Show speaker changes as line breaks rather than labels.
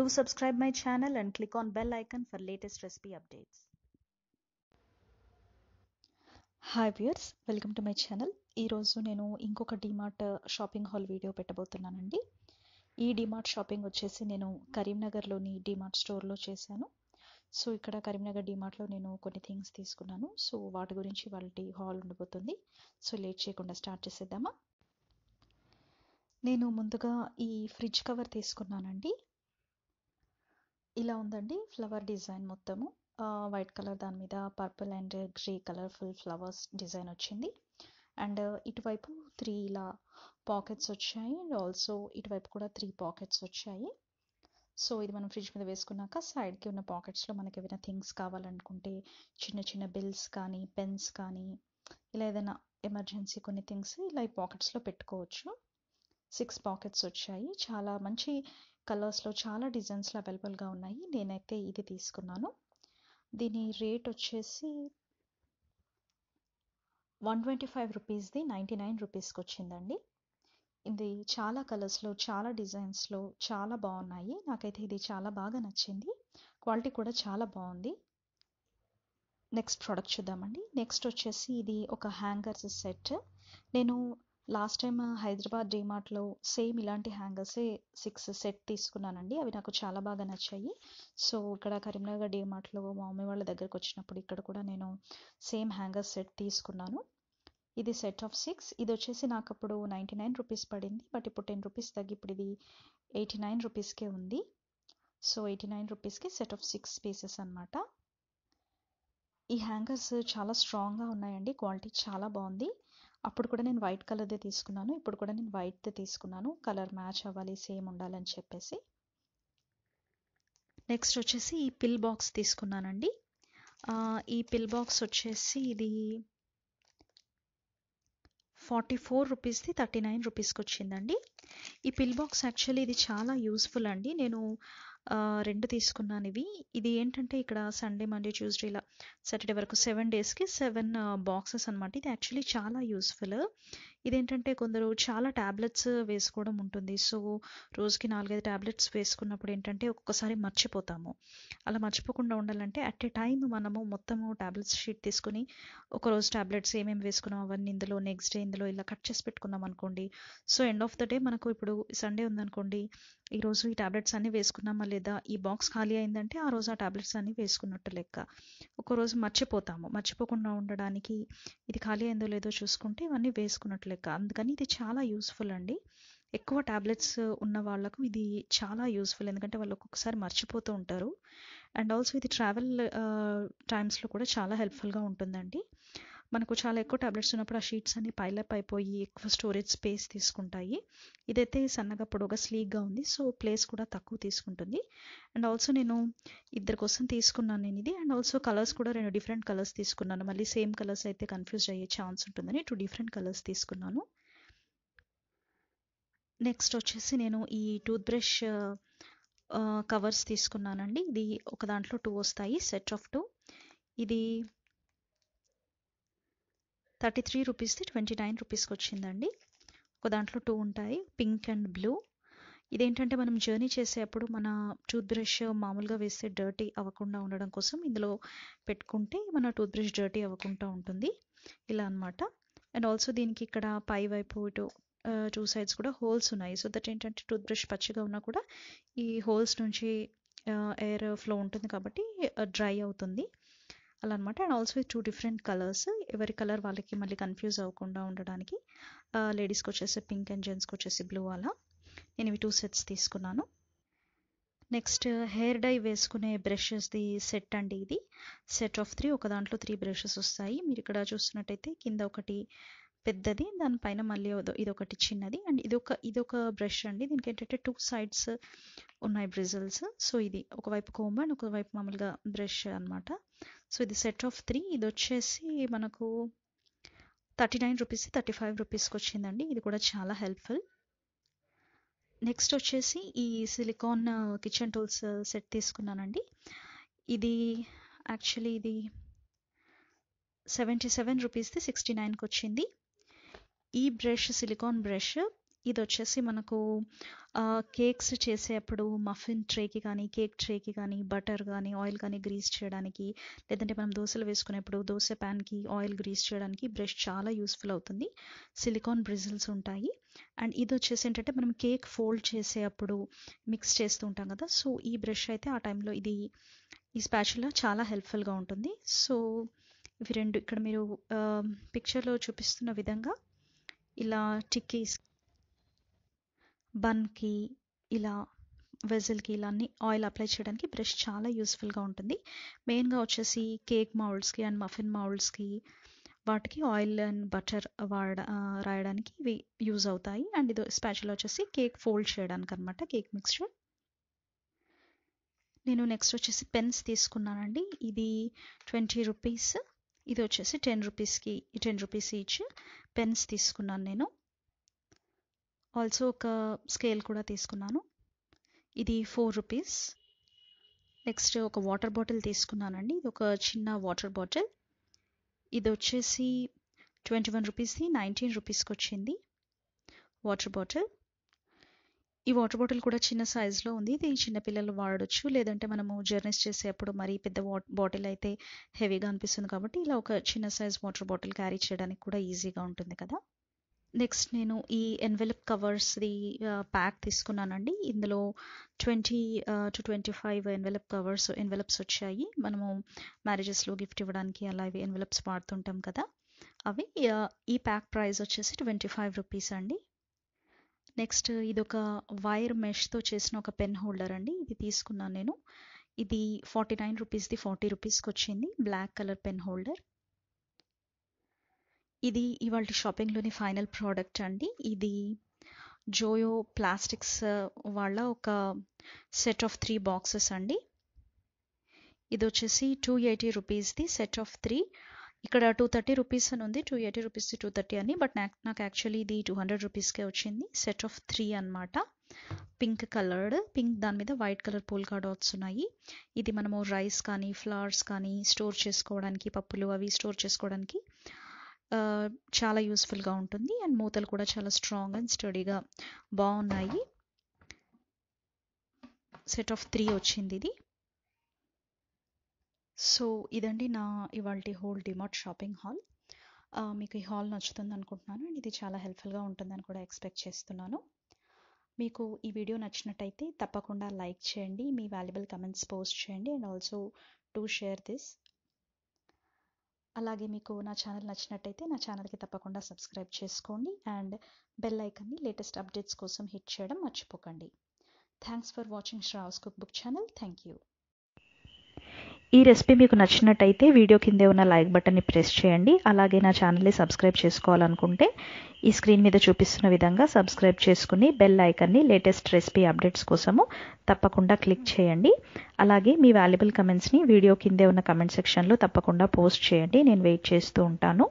Do subscribe my channel and click on bell icon for latest recipe updates. Hi viewers, welcome to my channel. ఈ రోజు నేను ఇంకొక D-Mart shopping hall video పెట్టబోతున్నానండి. ఈ D-Mart shopping వచ్చేసి నేను కరీంనగర్లోని D-Mart స్టోర్లో చేశాను. సో ఇక్కడ కరీంనగర్ D-Martలో నేను కొన్ని థింగ్స్ తీసుకున్నాను. సో వాటి గురించి వాళ్ళ హాల్ ఉండబోతుంది. సో లేట్ చేయకుండా స్టార్ట్ చేసేద్దామా. నేను ముందుగా ఈ ఫ్రిడ్జ్ కవర్ తీసుకున్నానండి. ఇలా ఉందండి ఫ్లవర్ డిజైన్ మొత్తము వైట్ కలర్, దాని మీద purple and grey colourful flowers design వచ్చింది. అండ్ ఇటువైపు 3 ఇలా పాకెట్స్ వచ్చాయి అండ్ ఆల్సో ఇటువైపు కూడా 3 పాకెట్స్ వచ్చాయి. సో ఇది మనం ఫ్రిడ్జ్ మీద వేసుకున్నాక సైడ్కి ఉన్న పాకెట్స్లో మనకి ఏమైనా థింగ్స్ కావాలనుకుంటే చిన్న చిన్న బిల్స్ కానీ పెన్స్ కానీ ఇలా ఏదైనా ఎమర్జెన్సీ కొన్ని థింగ్స్ ఇలా ఈ పాకెట్స్లో పెట్టుకోవచ్చు. 6 పాకెట్స్ వచ్చాయి. చాలా మంచి కలర్స్లో చాలా డిజైన్స్లో అవైలబుల్గా ఉన్నాయి. నేనైతే ఇది తీసుకున్నాను. దీని రేట్ వచ్చేసి 125 రూపీస్ది 99 రూపీస్కి వచ్చిందండి. ఇది చాలా కలర్స్లో చాలా డిజైన్స్లో చాలా బాగున్నాయి. నాకైతే ఇది చాలా బాగా నచ్చింది. క్వాలిటీ కూడా చాలా బాగుంది. నెక్స్ట్ ప్రోడక్ట్ చూద్దామండి. నెక్స్ట్ వచ్చేసి ఇది ఒక హ్యాంగర్స్ సెట్. నేను లాస్ట్ టైం హైదరాబాద్ D-Martలో సేమ్ ఇలాంటి హ్యాంగర్సే 6 సెట్ తీసుకున్నానండి. అవి నాకు చాలా బాగా నచ్చాయి. సో ఇక్కడ కరీంనగర్ D-Martలో మా మమ్మీ వాళ్ళ దగ్గరకు వచ్చినప్పుడు ఇక్కడ కూడా నేను సేమ్ హ్యాంగర్ సెట్ తీసుకున్నాను. ఇది సెట్ ఆఫ్ 6. ఇది వచ్చేసి నాకు అప్పుడు 99 రూపీస్ పడింది. బట్ ఇప్పుడు 10 రూపీస్ తగ్గి ఇప్పుడు ఇది 89 రూపీస్కే ఉంది. సో 89 రూపీస్కి సెట్ ఆఫ్ 6 పీసెస్ అనమాట. ఈ హ్యాంగర్స్ చాలా స్ట్రాంగ్గా ఉన్నాయండి. క్వాలిటీ చాలా బాగుంది. అప్పుడు కూడా నేను వైట్ కలర్దే తీసుకున్నాను. ఇప్పుడు కూడా నేను వైట్దే తీసుకున్నాను. కలర్ మ్యాచ్ అవ్వాలి, సేమ్ ఉండాలని చెప్పేసి. నెక్స్ట్ వచ్చేసి ఈ పిల్ బాక్స్ తీసుకున్నానండి. ఈ పిల్ బాక్స్ వచ్చేసి ఇది 44 రూపీస్ది 39 రూపీస్కి వచ్చిందండి. ఈ పిల్ బాక్స్ యాక్చువల్లీ ఇది చాలా యూస్ఫుల్ అండి. నేను 2 తీసుకున్నాను ఇవి. ఇది ఏంటంటే ఇక్కడ సండే, మండే, ట్యూస్డే ఇలా సాటర్డే వరకు 7 డేస్కి 7 బాక్సెస్ అనమాట. ఇది యాక్చువల్లీ చాలా యూస్ఫుల్. ఇదేంటంటే కొందరు చాలా ట్యాబ్లెట్స్ వేసుకోవడం ఉంటుంది. సో రోజుకి 4-5 ట్యాబ్లెట్స్ వేసుకున్నప్పుడు ఏంటంటే ఒక్కొక్కసారి మర్చిపోతాము. అలా మర్చిపోకుండా ఉండాలంటే అట్ ఏ టైం మనము మొత్తము ట్యాబ్లెట్స్ షీట్ తీసుకుని ఒకరోజు ట్యాబ్లెట్స్ ఏమేమి వేసుకున్నాం అవన్నీ ఇందులో, నెక్స్ట్ డే ఇందులో ఇలా కట్ చేసి పెట్టుకున్నాం అనుకోండి. So end of the day మనకు ఇప్పుడు సండే ఉందనుకోండి, ఈరోజు ఈ ట్యాబ్లెట్స్ అన్నీ వేసుకున్నామా లేదా, ఈ బాక్స్ ఖాళీ అయిందంటే ఆ రోజు ఆ ట్యాబ్లెట్స్ అన్నీ వేసుకున్నట్టు లెక్క. ఒకరోజు మర్చిపోతాము. మర్చిపోకుండా ఉండడానికి ఇది ఖాళీ అయిందో లేదో చూసుకుంటే ఇవన్నీ వేసుకున్నట్టు లెక్క. అందుకని ఇది చాలా యూస్ఫుల్ అండి. ఎక్కువ ట్యాబ్లెట్స్ ఉన్న వాళ్ళకు ఇది చాలా యూస్ఫుల్. ఎందుకంటే వాళ్ళు ఒక్కొక్కసారి మర్చిపోతూ ఉంటారు. అండ్ ఆల్సో ఇది ట్రావెల్ టైమ్స్లో కూడా చాలా హెల్ప్ఫుల్గా ఉంటుందండి. మనకు చాలా ఎక్కువ ట్యాబ్లెట్స్ ఉన్నప్పుడు ఆ షీట్స్ అన్ని పైలప్ అయిపోయి ఎక్కువ స్టోరేజ్ స్పేస్ తీసుకుంటాయి. ఇదైతే సన్నగా పొడవుగా స్లీక్గా ఉంది. సో ప్లేస్ కూడా తక్కువ తీసుకుంటుంది. అండ్ ఆల్సో నేను ఇద్దరి కోసం తీసుకున్నాను నేను ఇది. అండ్ ఆల్సో కలర్స్ కూడా 2 డిఫరెంట్ కలర్స్ తీసుకున్నాను. మళ్ళీ సేమ్ కలర్స్ అయితే కన్ఫ్యూజ్ అయ్యే ఛాన్స్ ఉంటుందని 2 డిఫరెంట్ కలర్స్ తీసుకున్నాను. నెక్స్ట్ వచ్చేసి నేను ఈ టూత్ బ్రష్ కవర్స్ తీసుకున్నానండి. ఇది ఒక దాంట్లో 2 వస్తాయి, సెట్ ఆఫ్ 2. ఇది 33 రూపీస్ది 29 రూపీస్కి వచ్చిందండి. ఒక దాంట్లో 2 ఉంటాయి, పింక్ అండ్ బ్లూ. ఇదేంటంటే మనం జర్నీ చేసేటప్పుడు మన టూత్ బ్రష్ మామూలుగా వేస్తే డర్టీ అవ్వకుండా ఉండడం కోసం ఇందులో పెట్టుకుంటే మన టూత్ బ్రష్ డర్టీ అవ్వకుండా ఉంటుంది ఇలా అనమాట. అండ్ ఆల్సో దీనికి ఇక్కడ పై వైపు ఇటు 2 సైడ్స్ కూడా హోల్స్ ఉన్నాయి. సో దట్ ఏంటంటే టూత్ బ్రష్ పచ్చిగా ఉన్నా కూడా ఈ హోల్స్ నుంచి ఎయిర్ ఫ్లో ఉంటుంది కాబట్టి డ్రై అవుతుంది అలా అనమాట. And also 2 different colours. ఎవరి కలర్ వాళ్ళకి మళ్ళీ కన్ఫ్యూజ్ అవ్వకుండా ఉండడానికి లేడీస్కి వచ్చేసి పింక్ అండ్ జెంట్స్కి వచ్చేసి బ్లూ అలా నేను ఇవి 2 సెట్స్ తీసుకున్నాను. నెక్స్ట్ హెయిర్ డై వేసుకునే బ్రషెస్ది సెట్ అండి. ఇది సెట్ ఆఫ్ 3. ఒక దాంట్లో 3 బ్రషెస్ వస్తాయి. మీరు ఇక్కడ చూస్తున్నట్టయితే కింద ఒకటి పెద్దది, దానిపైన మళ్ళీ ఇదొకటి చిన్నది. అండ్ ఇదొక బ్రష్ అండి. దీనికి ఏంటంటే 2 సైడ్స్ ఉన్నాయి బ్రిజిల్స్. సో ఇది ఒకవైపు కోంబ్ అండ్ ఒకవైపు మామూలుగా బ్రష్ అనమాట. సో ఇది సెట్ ఆఫ్ 3. ఇది వచ్చేసి మనకు 39 రూపీస్ 35 రూపీస్కి వచ్చిందండి. ఇది కూడా చాలా హెల్ప్ఫుల్. నెక్స్ట్ వచ్చేసి ఈ సిలికాన్ కిచెన్ టూల్స్ సెట్ తీసుకున్నానండి. ఇది యాక్చువల్లీ ఇది 77 రూపీస్ది 69కి వచ్చింది. ఈ బ్రష్ సిలికాన్ బ్రష్ ఇది వచ్చేసి మనకు కేక్స్ చేసేటప్పుడు మఫిన్ ట్రేకి కానీ కేక్ ట్రేకి కానీ బటర్ కానీ ఆయిల్ కానీ గ్రీస్ చేయడానికి, లేదంటే మనం దోశలు వేసుకునేప్పుడు దోశ ప్యాన్కి ఆయిల్ గ్రీస్ చేయడానికి బ్రష్ చాలా యూస్ఫుల్ అవుతుంది. సిలికాన్ బ్రిజిల్స్ ఉంటాయి. అండ్ ఇది వచ్చేసి ఏంటంటే మనం కేక్ ఫోల్డ్ చేసేటప్పుడు మిక్స్ చేస్తూ ఉంటాం కదా, సో ఈ బ్రష్ అయితే ఆ టైంలో ఈ స్పాచులా చాలా హెల్ప్ఫుల్గా ఉంటుంది. సో ఇవి రెండు ఇక్కడ మీరు పిక్చర్లో చూపిస్తున్న విధంగా ఇలా టిక్కీస్ బన్కి ఇలా వెజిల్కి ఇలా అన్ని ఆయిల్ అప్లై చేయడానికి బ్రష్ చాలా యూస్ఫుల్గా ఉంటుంది. మెయిన్గా వచ్చేసి కేక్ మౌల్డ్స్కి అండ్ మఫిన్ మౌల్డ్స్కి వాటికి ఆయిల్ అండ్ బటర్ రాయడానికి ఇవి యూజ్ అవుతాయి. అండ్ ఇది స్పాచులా వచ్చేసి కేక్ ఫోల్డ్ చేయడానికి అనమాట, కేక్ మిక్స్చర్. నేను నెక్స్ట్ వచ్చేసి పెన్స్ తీసుకున్నానండి. ఇది 20 రూపీస్, ఇది వచ్చేసి 10 రూపీస్కి 10 రూపీస్ ఈచ్ పెన్స్ తీసుకున్నాను నేను. ఆల్సో ఒక స్కేల్ కూడా తీసుకున్నాను, ఇది 4 రూపీస్. నెక్స్ట్ ఒక వాటర్ బాటిల్ తీసుకున్నానండి, ఇది ఒక చిన్న వాటర్ బాటిల్. ఇది వచ్చేసి 21 రూపీస్ది 19 రూపీస్కి వచ్చింది వాటర్ బాటిల్. ఈ వాటర్ బాటిల్ కూడా చిన్న సైజులో ఉంది, ఇది చిన్నపిల్లలు వాడచ్చు, లేదంటే మనము జర్నీస్ చేసేటప్పుడు మరీ పెద్ద బాటిల్ అయితే హెవీగా అనిపిస్తుంది కాబట్టి ఇలా ఒక చిన్న సైజ్ వాటర్ బాటిల్ క్యారీ చేయడానికి కూడా ఈజీగా ఉంటుంది కదా. నెక్స్ట్ నేను ఈ ఎన్వెలప్ కవర్స్ది ప్యాక్ తీసుకున్నానండి. ఇందులో 20 to 25 ఎన్వెలప్స్ వచ్చాయి. మనము మ్యారేజెస్లో గిఫ్ట్ ఇవ్వడానికి అలా ఇవి ఎన్వెలప్స్ వాడుతుంటాం కదా, అవి. ఈ ప్యాక్ ప్రైస్ వచ్చేసి 25 రూపీస్ అండి. నెక్స్ట్ ఇది ఒక వైర్ మెష్తో చేసిన ఒక పెన్ హోల్డర్ అండి, ఇది తీసుకున్నాను నేను. ఇది 49 రూపీస్ది 40 రూపీస్కి వచ్చింది, బ్లాక్ కలర్ పెన్ హోల్డర్. ఇది ఇవాళ షాపింగ్లోని ఫైనల్ ప్రోడక్ట్ అండి. ఇది జోయో ప్లాస్టిక్స్ వాళ్ళ ఒక సెట్ ఆఫ్ 3 బాక్సెస్ అండి. ఇది వచ్చేసి 280 రూపీస్ది సెట్ ఆఫ్ 3. ఇక్కడ 230 రూపీస్ అని ఉంది, 280 రూపీస్ది 230 అని, బట్ నాకు యాక్చువల్లీ ఇది 200 రూపీస్కే వచ్చింది. సెట్ ఆఫ్ 3 అనమాట, పింక్ కలర్డ్, పింక్ దాని మీద వైట్ కలర్ పోల్కా డాట్స్ ఉన్నాయి. ఇది మనము రైస్ కానీ ఫ్లవర్స్ కానీ స్టోర్ చేసుకోవడానికి, పప్పులు అవి స్టోర్ చేసుకోవడానికి చాలా యూస్ఫుల్గా ఉంటుంది. అండ్ మూతలు కూడా చాలా స్ట్రాంగ్ అండ్ స్టడీగా బాగున్నాయి. సెట్ ఆఫ్ 3 వచ్చింది ఇది. సో ఇదండి నా ఇవాల్టి హోల్ డిమార్ట్ షాపింగ్ హాల్. మీకు ఈ హాల్ నచ్చుతుంది అనుకుంటున్నాను, అండ్ ఇది చాలా హెల్ప్ఫుల్గా ఉంటుందని కూడా ఎక్స్పెక్ట్ చేస్తున్నాను. మీకు ఈ వీడియో నచ్చినట్టయితే తప్పకుండా లైక్ చేయండి, మీ వాల్యుబుల్ కమెంట్స్ పోస్ట్ చేయండి, and also to share this. అలాగే మీకు నా ఛానల్ నచ్చినట్టయితే నా ఛానల్కి తప్పకుండా సబ్స్క్రైబ్ చేసుకోండి, అండ్ బెల్ ఐకాన్ని లేటెస్ట్ అప్డేట్స్ కోసం హిట్ చేయడం మర్చిపోకండి. Thanks for watching Shravs cook book channel. Thank you. ఈ రెసిపీ మీకు నచ్చినట్టయితే వీడియో కిందే ఉన్న లైక్ బటన్ని ప్రెస్ చేయండి. అలాగే నా ఛానల్ని సబ్స్క్రైబ్ చేసుకోవాలనుకుంటే ఈ స్క్రీన్ మీద చూపిస్తున్న విధంగా సబ్స్క్రైబ్ చేసుకుని బెల్ ఐకాన్ని లేటెస్ట్ రెసిపీ అప్డేట్స్ కోసము తప్పకుండా క్లిక్ చేయండి. అలాగే మీ వాల్యుబుల్ కమెంట్స్ని వీడియో కిందే ఉన్న కమెంట్ సెక్షన్లో తప్పకుండా పోస్ట్ చేయండి, నేను వెయిట్ చేస్తూ ఉంటాను.